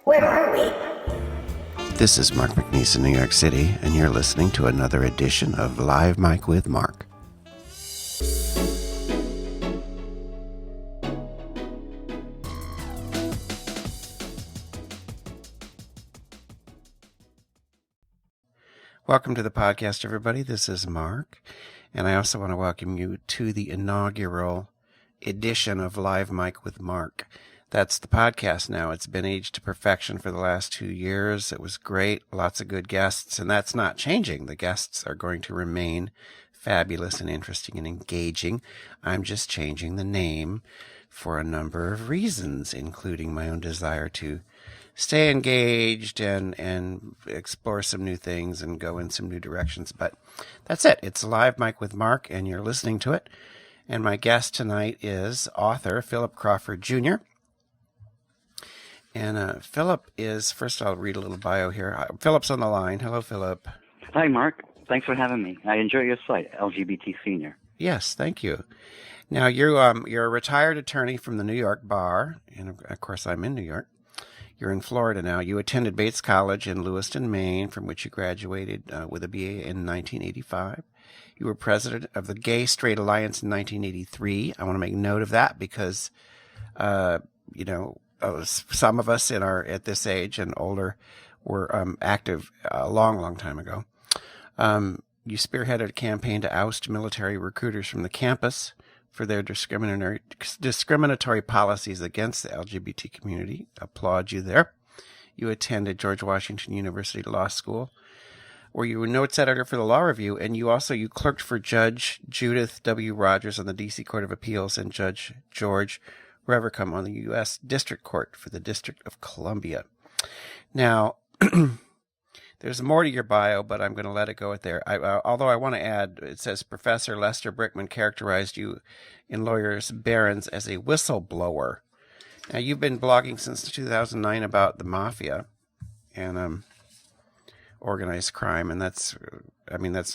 Where are we? This is Mark McNease in New York City, and you're listening to another edition of Live Mic with Mark. Welcome to the podcast, everybody. This is Mark, and I also want to welcome you to the inaugural edition of Live Mic with Mark. That's the podcast now. It's been aged to perfection for the last 2 years. It was great, lots of good guests, and that's not changing. The guests are going to remain fabulous and interesting and engaging. I'm just changing the name for a number of reasons, including my own desire to stay engaged and explore some new things and go in some new directions. But that's it. It's Live Mic with Mark, and you're listening to it. And my guest tonight is author Phillip Crawford Jr. And Phillip is, first I'll read a little bio here. Phillip's on the line. Hello, Phillip. Hi, Mark. Thanks for having me. I enjoy your site, LGBT Senior. Yes, thank you. Now, you're a retired attorney from the New York Bar, and of course I'm in New York. You're in Florida now. You attended Bates College in Lewiston, Maine, from which you graduated with a BA in 1985. You were president of the Gay Straight Alliance in 1983. I want to make note of that because, some of us at this age and older were active a long time ago. You spearheaded a campaign to oust military recruiters from the campus for their discriminatory policies against the LGBT community. Applaud you there. You attended George Washington University Law School, where you were notes editor for the Law Review, and you clerked for Judge Judith W. Rogers on the D.C. Court of Appeals and Judge George Revercomb on the U.S. District Court for the District of Columbia. Now, there's more to your bio, but I'm going to let it go at there. Although I want to add, it says Professor Lester Brickman characterized you in Lawyers Barron's as a whistleblower. Now, you've been blogging since 2009 about the Mafia and organized crime, and that's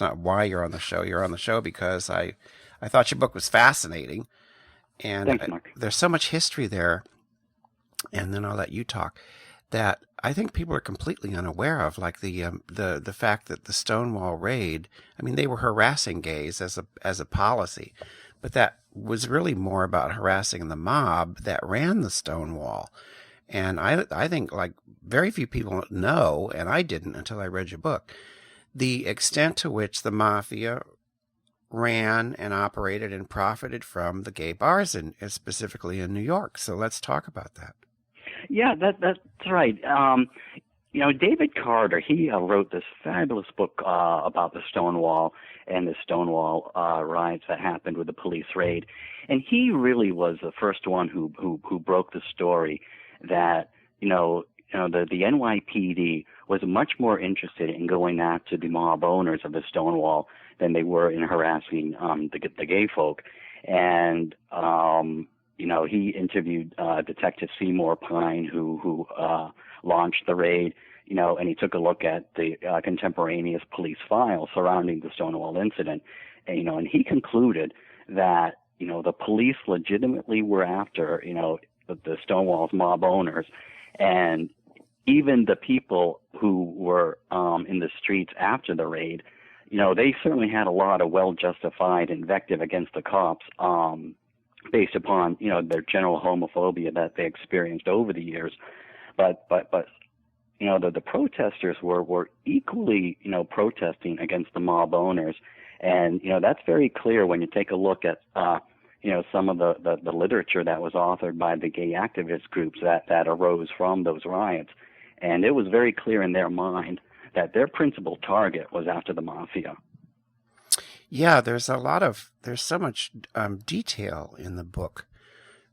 not why you're on the show. You're on the show because I thought your book was fascinating, and Thanks, Mark. There's so much history there, and then I'll let you talk, that I think people are completely unaware of, like the fact that the Stonewall raid, they were harassing gays as a policy, but that was really more about harassing the mob that ran the Stonewall. And I think, like, very few people know, and I didn't until I read your book, the extent to which the Mafia ran and operated and profited from the gay bars, specifically in New York. So let's talk about that. Yeah, that's right. David Carter, he wrote this fabulous book about the Stonewall and the Stonewall riots that happened with the police raid. And he really was the first one who broke the story that, the NYPD was much more interested in going after the mob owners of the Stonewall than they were in harassing the gay folk. And he interviewed Detective Seymour Pine, who launched the raid, and he took a look at the contemporaneous police files surrounding the Stonewall incident, and he concluded that, the police legitimately were after, the Stonewall's mob owners, and even the people who were in the streets after the raid, they certainly had a lot of well-justified invective against the cops, based upon, their general homophobia that they experienced over the years. But the protesters were equally, protesting against the mob owners. And, that's very clear when you take a look at, some of the literature that was authored by the gay activist groups that arose from those riots. And it was very clear in their mind that their principal target was after the Mafia. Yeah, there's so much detail in the book,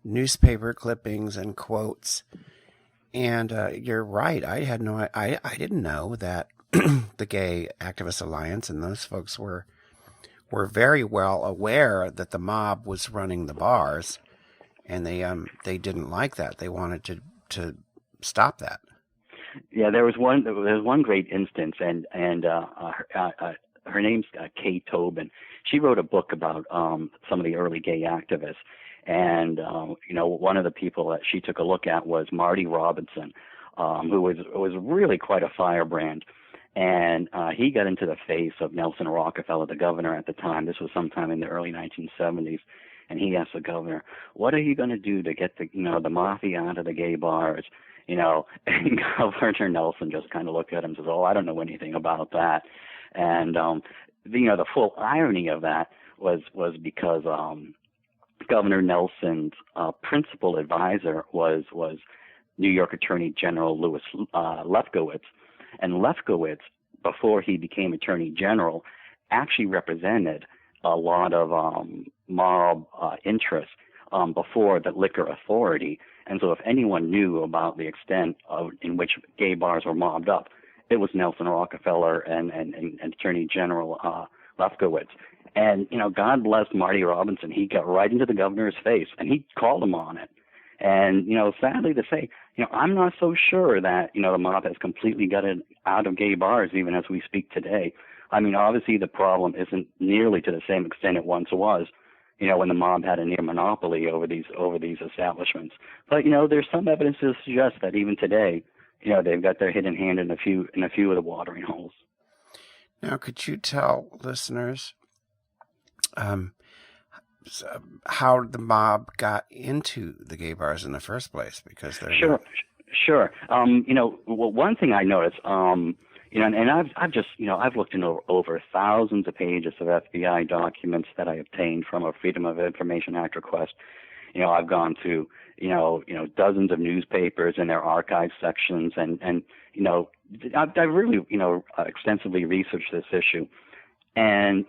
newspaper clippings and quotes, and you're right. I didn't know that the Gay Activist Alliance and those folks were very well aware that the mob was running the bars, and they didn't like that. They wanted to stop that. Yeah, there was one great instance, and her name's Kate Tobin. She wrote a book about some of the early gay activists, and one of the people that she took a look at was Marty Robinson, who was really quite a firebrand. And he got into the face of Nelson Rockefeller, the governor at the time. This was sometime in the early 1970s. And he asked the governor, "What are you going to do to get the mafia out of the gay bars?" And Governor Nelson just kind of looked at him and says, "Oh, I don't know anything about that." And the full irony of that was because Governor Nelson's principal advisor was New York Attorney General Louis Lefkowitz. And Lefkowitz, before he became Attorney General, actually represented a lot of mob interests before the Liquor Authority. And so if anyone knew about the extent in which gay bars were mobbed up, it was Nelson Rockefeller and Attorney General Lefkowitz. And, God bless Marty Robinson. He got right into the governor's face, and he called him on it. And, sadly to say, I'm not so sure that, the mob has completely gotten out of gay bars even as we speak today. I mean, obviously the problem isn't nearly to the same extent it once was, when the mob had a near monopoly over these establishments. But, there's some evidence to suggest that even today, they've got their hidden hand in a few of the watering holes. Now, could you tell listeners how the mob got into the gay bars in the first place? Because they're Sure. One thing I noticed, and I've looked into over thousands of pages of FBI documents that I obtained from a Freedom of Information Act request. I've gone to, dozens of newspapers and their archive sections, and I've really, extensively researched this issue. And,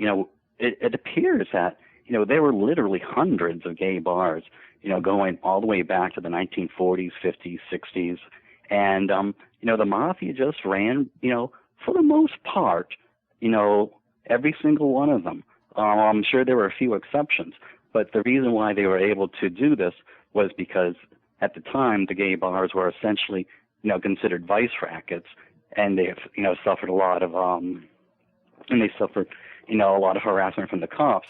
it appears that, there were literally hundreds of gay bars, going all the way back to the 1940s, 50s, 60s. And, the Mafia just ran, for the most part, every single one of them. I'm sure there were a few exceptions, but the reason why they were able to do this was because at the time the gay bars were essentially, considered vice rackets, and they, suffered a lot of, a lot of harassment from the cops.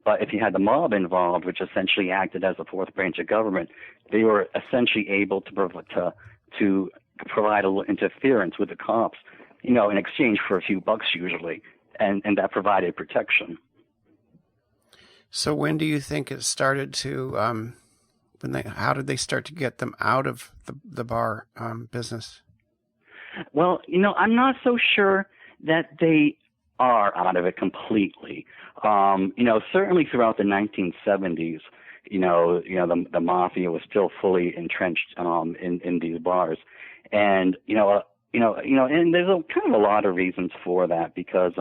But if you had the mob involved, which essentially acted as the fourth branch of government, they were essentially able to provide a little interference with the cops, in exchange for a few bucks usually, and that provided protection. So when do you think it started to, how did they start to get them out of the bar business? Well, I'm not so sure that they are out of it completely. Certainly throughout the 1970s, the Mafia was still fully entrenched in these bars, and and there's kind of a lot of reasons for that because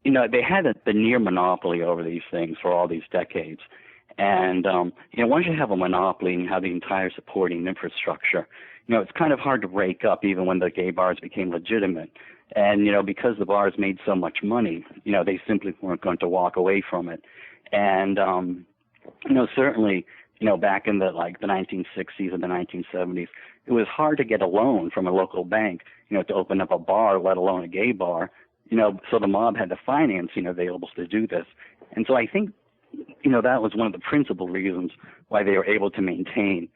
they had the near monopoly over these things for all these decades. And, once you have a monopoly and you have the entire supporting infrastructure, it's kind of hard to break up even when the gay bars became legitimate. And, because the bars made so much money, they simply weren't going to walk away from it. And, certainly, back in the 1960s and the 1970s, it was hard to get a loan from a local bank, to open up a bar, let alone a gay bar, so the mob had the financing available to do this. And so I think, that was one of the principal reasons why they were able to maintain,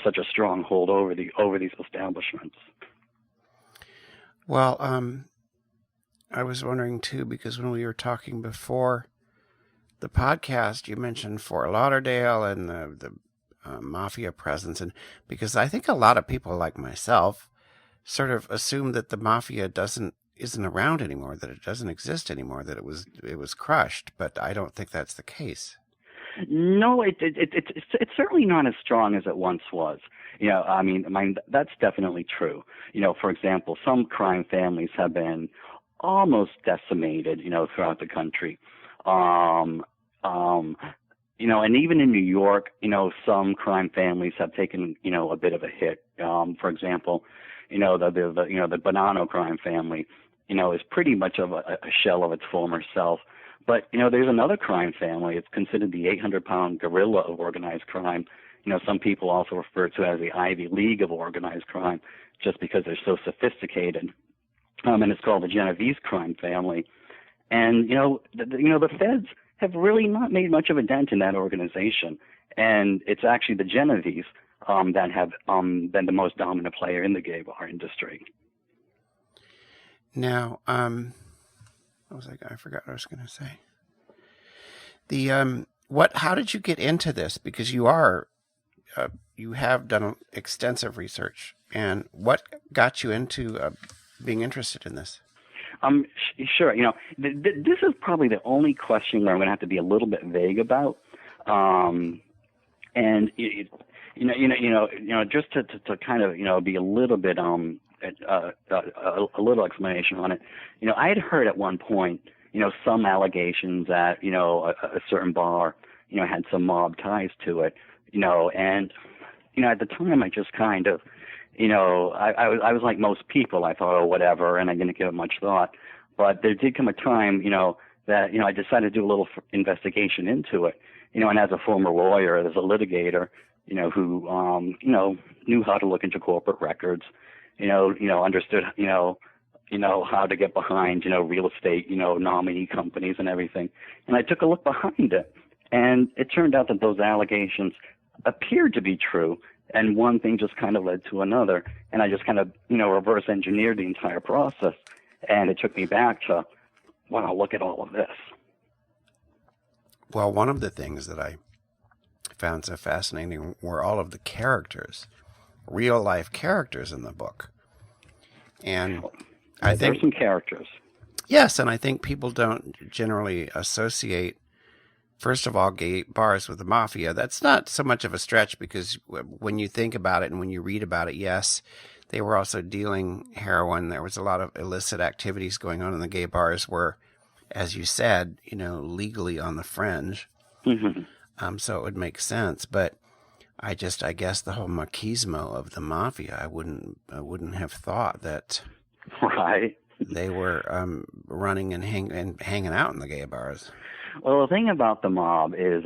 such a strong hold over these establishments. Well, I was wondering too, because when we were talking before the podcast, you mentioned Fort Lauderdale and the Mafia presence, and because I think a lot of people like myself sort of assume that the Mafia isn't around anymore, that it doesn't exist anymore, that it was crushed, but I don't think that's the case. No, it's certainly not as strong as it once was. I mean, that's definitely true. For example, some crime families have been almost decimated, throughout the country. And even in New York, some crime families have taken, a bit of a hit. For example, the Bonanno crime family, is pretty much of a shell of its former self. But, there's another crime family. It's considered the 800-pound gorilla of organized crime. Some people also refer to it as the Ivy League of organized crime just because they're so sophisticated. And it's called the Genovese crime family. And, the feds have really not made much of a dent in that organization. And it's actually the Genovese that have been the most dominant player in the gay bar industry. Now, I forgot what I was going to say. How did you get into this? Because you have done extensive research, and what got you into being interested in this? Sure. This is probably the only question where I'm going to have to be a little bit vague about, and just to kind of be a little bit a little explanation on it. I had heard at one point some allegations that a certain bar had some mob ties to it, and at the time I just kind of I was like most people. I thought, oh, whatever, and I didn't give it much thought. But there did come a time, that I decided to do a little investigation into it. And as a former lawyer, as a litigator, who knew how to look into corporate records, understood, how to get behind, real estate, nominee companies and everything. And I took a look behind it, and it turned out that those allegations appeared to be true. And one thing just kind of led to another, and I just kind of, reverse engineered the entire process, and it took me back to, wow, look at all of this. Well, one of the things that I found so fascinating were all of the characters, real life characters in the book, and I think there's some characters. Yes, and I think people don't generally associate, first of all, gay bars with the Mafia. That's not so much of a stretch, because when you think about it and when you read about it, yes, they were also dealing heroin. There was a lot of illicit activities going on in the gay bars where, as you said, legally on the fringe. Mm-hmm. So it would make sense. But I guess the whole machismo of the Mafia, I wouldn't have thought that right. they were running and hanging out in the gay bars. Well, the thing about the mob is,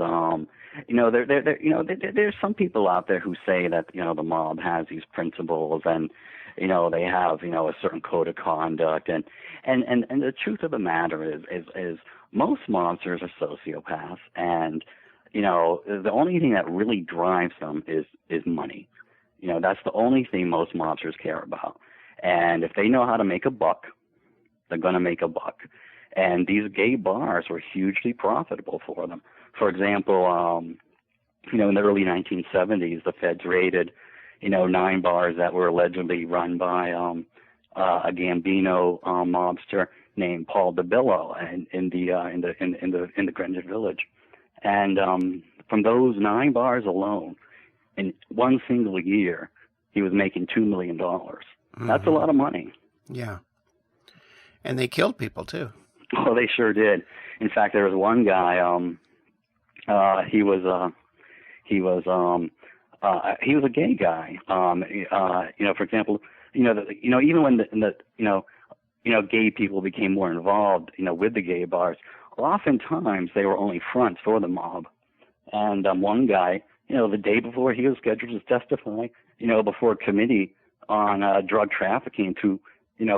there's some people out there who say that, the mob has these principles and, they have, a certain code of conduct. And the truth of the matter is most mobsters are sociopaths. And, the only thing that really drives them is money. That's the only thing most mobsters care about. And if they know how to make a buck, they're going to make a buck. And these gay bars were hugely profitable for them. For example, in the early 1970s, the feds raided, 9 bars that were allegedly run by a Gambino mobster named Paul DeBillo in the Greenwich Village. And from those 9 bars alone, in one single year, he was making $2 million. Mm-hmm. That's a lot of money. Yeah, and they killed people too. Oh, they sure did. In fact, there was one guy. He was a gay guy. For example, even when the gay people became more involved, with the gay bars, oftentimes they were only fronts for the mob. And one guy, the day before he was scheduled to testify, before a committee on drug trafficking to,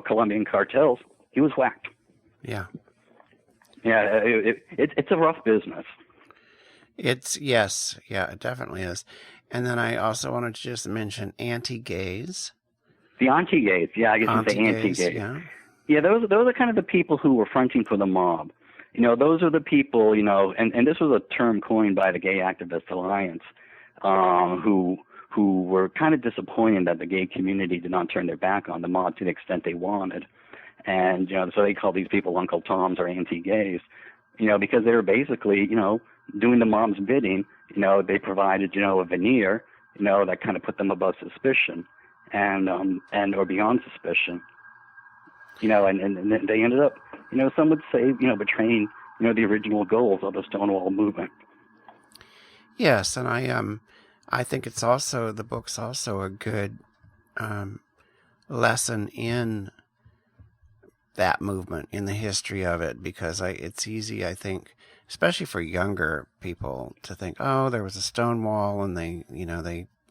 Colombian cartels, he was whacked. Yeah. Yeah, it's a rough business. Yes, it definitely is. And then I also wanted to just mention anti-gays. The anti-gays, yeah, I guess you say anti-gays. Yeah, those are kind of the people who were fronting for the mob. Those are the people, and this was a term coined by the Gay Activist Alliance, who were kind of disappointed that the gay community did not turn their back on the mob to the extent they wanted. And, so they call these people Uncle Toms or anti-gays, because they were basically, doing the mob's bidding. They provided, a veneer, that kind of put them above suspicion and or beyond suspicion, and they ended up, some would say, betraying, the original goals of the Stonewall movement. Yes. And I think the book's also a good lesson in that movement, in the history of it, because it's easy, I think, especially for younger people, to think, oh, there was a Stonewall and they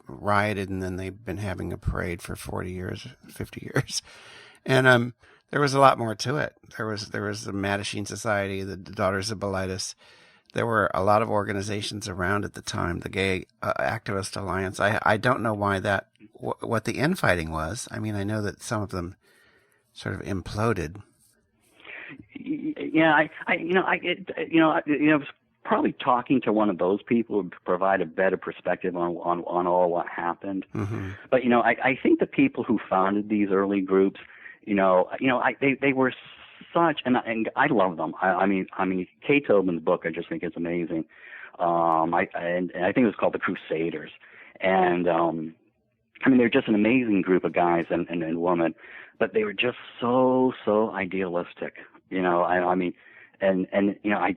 rioted and then they've been having a parade for 40 years, 50 years. And there was a lot more to it. There was the Mattachine Society, the Daughters of Bilitis, there were a lot of organizations around at the time, the Gay Activist Alliance. I don't know why what the infighting was. I mean, I know that some of them sort of imploded. Yeah, probably talking to one of those people would provide a better perspective on all what happened. Mm-hmm. But I think the people who founded these early groups, they were such, and I love them. I mean, Kay Tobin's book I just think is amazing. I think it was called The Crusaders, and they're just an amazing group of guys and women, but they were just so idealistic. I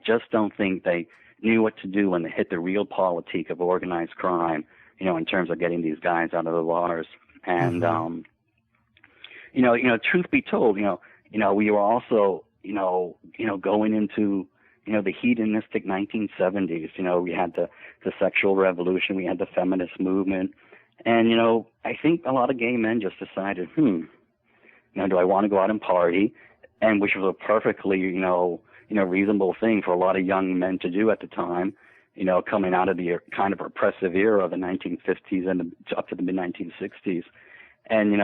just don't think they knew what to do when they hit the real politique of organized crime, in terms of getting these guys out of the bars. And, mm-hmm. Truth be told, we were also, going into, the hedonistic 1970s. We had the sexual revolution, we had the feminist movement. And, I think a lot of gay men just decided, do I want to go out and party? And which was a perfectly, reasonable thing for a lot of young men to do at the time, coming out of the kind of oppressive era of the 1950s and up to the mid-1960s. And,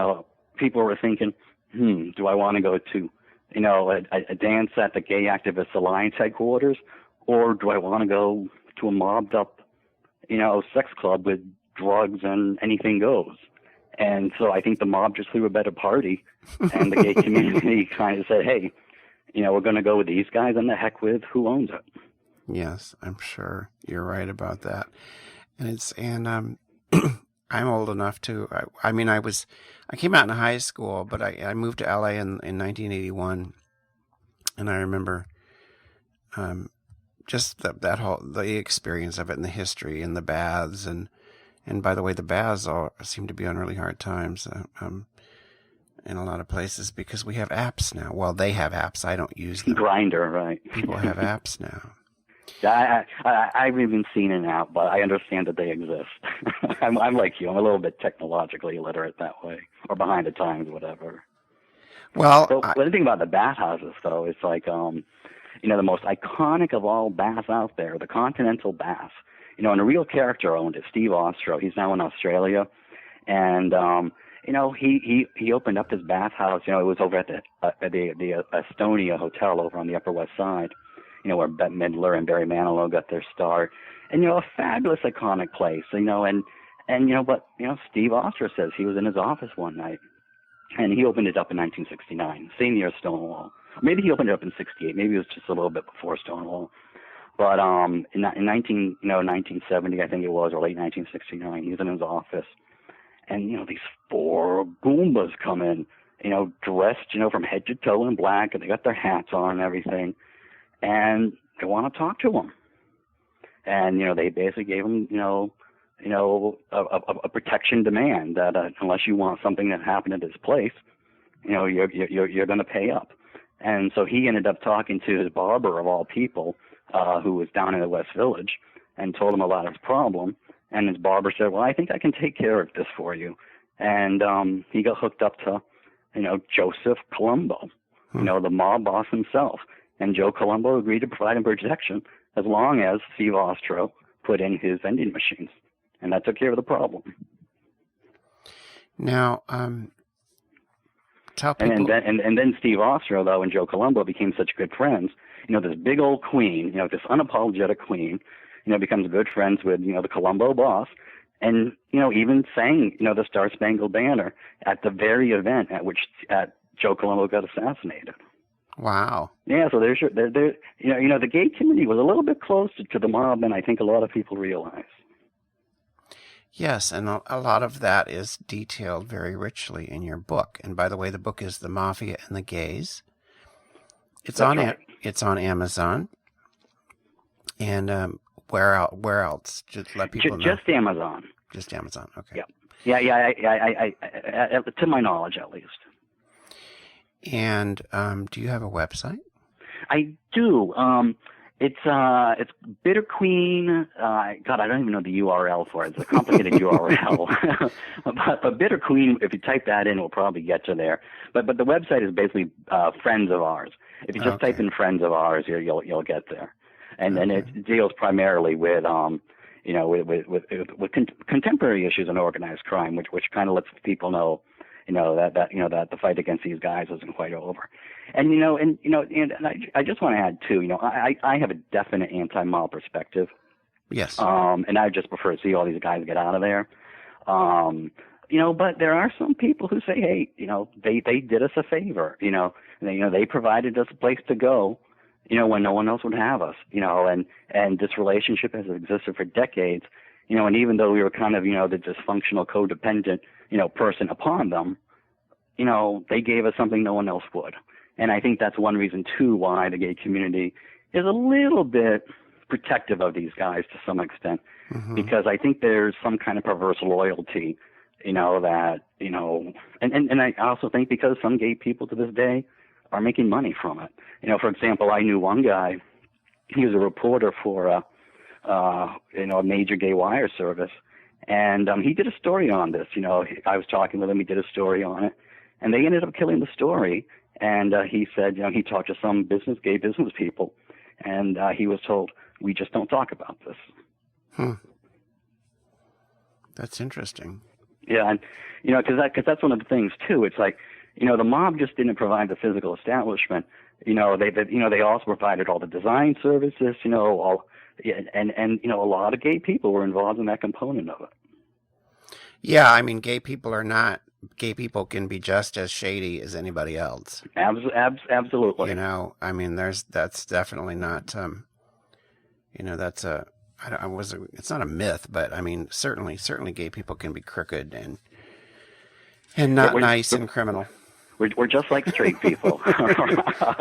people were thinking, do I want to go to, a dance at the Gay Activist Alliance headquarters, or do I want to go to a mobbed up, sex club with drugs and anything goes? And so I think the mob just threw a better party, and the gay community kind of said, hey, we're going to go with these guys, and the heck with who owns it. Yes, I'm sure you're right about that. And I'm old enough to, I came out in high school, but I moved to LA in 1981, and I remember just the experience of it and the history and the baths, and by the way, the baths all seem to be on really hard times in a lot of places because we have apps now. Well, they have apps. I don't use them. Grindr, right? People have apps now. Yeah, I've even seen an app, but I understand that they exist. I'm like you. I'm a little bit technologically illiterate that way, or behind the times, whatever. Well, so the thing about the bathhouses, though, is like, the most iconic of all baths out there, the Continental Bath. And a real character owned it, Steve Ostro. He's now in Australia, and he opened up his bathhouse. It was over at the Estonia Hotel over on the Upper West Side. Where Bette Midler and Barry Manilow got their start. And, a fabulous, iconic place, but Steve Ostro says he was in his office one night, and he opened it up in 1969, same year as Stonewall. Maybe he opened it up in 68. Maybe it was just a little bit before Stonewall. But in 1970, I think it was, or late 1969, he's in his office, and, these four Goombas come in, dressed, from head to toe in black, and they got their hats on and everything. And they want to talk to him, and they basically gave him a protection demand that unless you want something that happened at his place, you're going to pay up. And so he ended up talking to his barber of all people, who was down in the West Village, and told him about his problem. And his barber said, "Well, I think I can take care of this for you." And he got hooked up to Joseph Colombo, the mob boss himself. And Joe Colombo agreed to provide him protection as long as Steve Ostro put in his vending machines. And that took care of the problem. Now, tell people... And then Steve Ostro, though, and Joe Colombo became such good friends. This big old queen, this unapologetic queen, becomes good friends with, the Colombo boss. And, even sang, the Star Spangled Banner at the very event at which Joe Colombo got assassinated. Wow. Yeah, so the gay community was a little bit closer to the mob than I think a lot of people realize. Yes, and a lot of that is detailed very richly in your book. And by the way, the book is The Mafia and the Gays. It's on Amazon. And where else? Just let people know. Just Amazon. Just Amazon. Okay. Yeah. I to my knowledge, at least. And do you have a website? I do. It's Bitter Queen. God, I don't even know the URL for it. It's a complicated URL. but Bitter Queen, if you type that in, we'll probably get you there. But the website is basically Friends of Ours. If you just type in Friends of Ours, you'll get there. and it deals primarily with with contemporary issues in organized crime, which kind of lets people know, that the fight against these guys isn't quite over. And I just want to add too, I have a definite anti-mob perspective. Yes. And I just prefer to see all these guys get out of there. But there are some people who say, hey, they did us a favor. They provided us a place to go, when no one else would have us. And this relationship has existed for decades. And even though we were kind of, the dysfunctional, codependent, person upon them, they gave us something no one else would. And I think that's one reason too why the gay community is a little bit protective of these guys to some extent, because I think there's some kind of perverse loyalty, and I also think because some gay people to this day are making money from it. For example, I knew one guy, he was a reporter for a major gay wire service, and he did a story on this. I was talking with him, he did a story on it, and they ended up killing the story. And he said, he talked to some gay business people, and he was told, we just don't talk about this. That's interesting. Yeah, and because that's one of the things too. It's like, the mob just didn't provide the physical establishment. They also provided all the design services. And a lot of gay people were involved in that component of it. Yeah, I mean, gay people can be just as shady as anybody else. Absolutely. I mean, that's definitely not. That's it's not a myth, but I mean, certainly gay people can be crooked and not nice and criminal. We're just like straight people.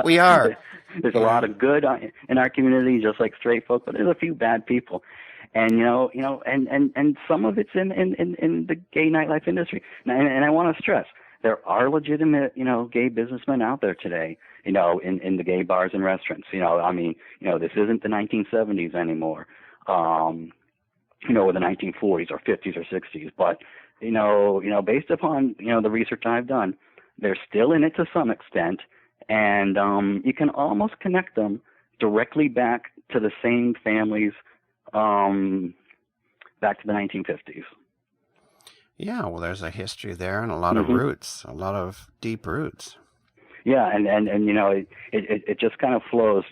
We are. There's a lot of good in our community, just like straight folk, but there's a few bad people. And and some of it's in the gay nightlife industry. And I want to stress, there are legitimate, gay businessmen out there today, in the gay bars and restaurants. This isn't the 1970s anymore, or the 1940s or 50s or 60s. But, based upon, the research I've done, they're still in it to some extent. And you can almost connect them directly back to the same families, back to the 1950s. Yeah, well, there's a history there and a lot of roots, a lot of deep roots. Yeah, and it just kind of flows,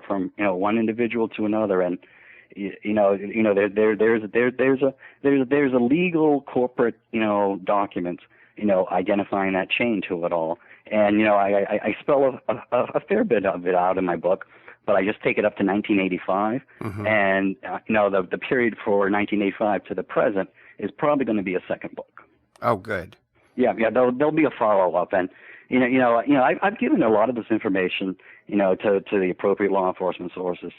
from one individual to another, and there's a legal corporate document identifying that chain to it all, and I spell a fair bit of it out in my book, but I just take it up to 1985, and the period for 1985 to the present is probably going to be a second book. Oh, good. Yeah, there'll be a follow-up, and I've given a lot of this information, to the appropriate law enforcement sources,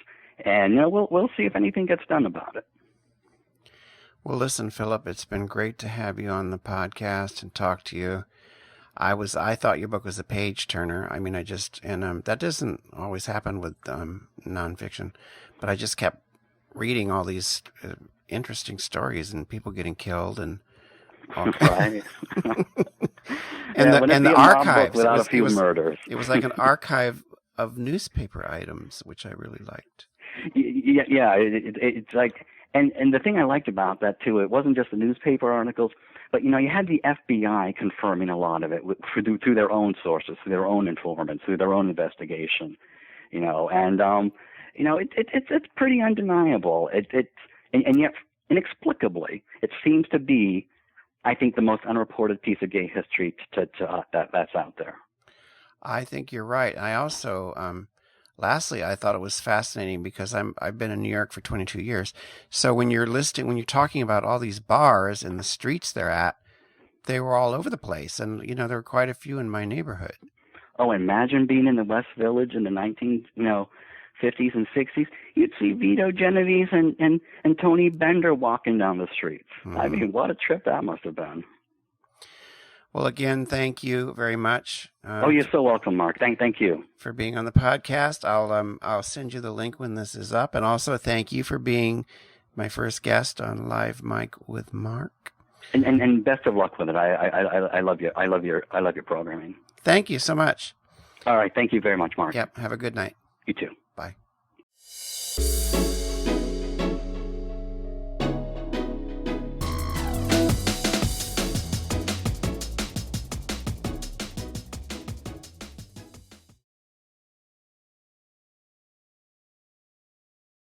and we'll see if anything gets done about it. Well, listen, Philip, it's been great to have you on the podcast and talk to you. I thought your book was a page turner. I mean, that doesn't always happen with nonfiction, but I just kept reading all these interesting stories and people getting killed and all right. and the archives. Without a few murders. It was like an archive of newspaper items, which I really liked. Yeah. It's like, and the thing I liked about that too, it wasn't just the newspaper articles, but you had the FBI confirming a lot of it through their own sources, through their own informants, through their own investigation, and it's pretty undeniable. And yet inexplicably, it seems to be, I think, the most unreported piece of gay history that's out there. I think you're right. I also, lastly, I thought it was fascinating because I've been in New York for 22 years. So when you're talking about all these bars and the streets they're at, they were all over the place, and there were quite a few in my neighborhood. Oh, imagine being in the West Village in the 50s and 60s. You'd see Vito Genovese and Tony Bender walking down the streets. I mean, what a trip that must have been. Well, again, thank you very much. You're so welcome, Mark. Thank you for being on the podcast. I'll send you the link when this is up, and also thank you for being my first guest on Live Mic with Mark. And best of luck with it. I love you. I love your programming. Thank you so much. All right. Thank you very much, Mark. Yep. Have a good night. You too. Bye. Bye.